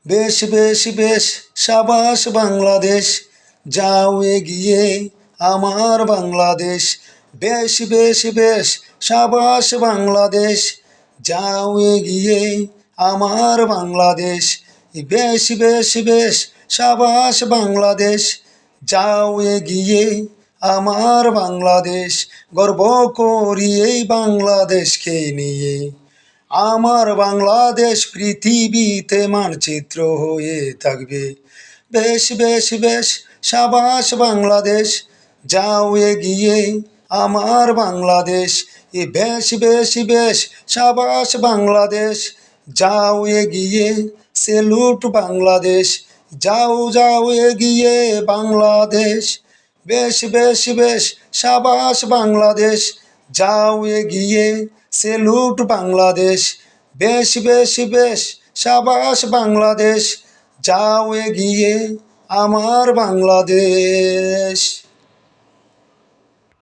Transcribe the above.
বেশ বেশ বেশ সাবাস বাংলাদেশ, যাও এগিয়ে আমার বাংলাদেশ। বেশ বেশ বেশ সাবাস বাংলাদেশ, যাও এগিয়ে আমার বাংলাদেশ। বেশ বেশ বেশ সাবাস বাংলাদেশ, যাও এগিয়ে আমার বাংলাদেশ। গর্ব করি এই বাংলাদেশকে নিয়ে, আমার বাংলাদেশ পৃথিবীতে মানচিত্র হয়ে থাকবে। বেশ বেশ বেশ সাবাস বাংলাদেশ, যাও এগিয়ে আমার বাংলাদেশ। বেশ বেশ বেশ সাবাস বাংলাদেশ, যাও এগিয়ে সেলুট বাংলাদেশ। যাও যাও এগিয়ে বাংলাদেশ। বেশ বেশ বেশ সাবাস বাংলাদেশ, যাও এগিয়ে সেলুট বাংলাদেশ। বেশ বেশ বেশ সাবাস বাংলাদেশ, যাও এগিয়ে আমার বাংলাদেশ।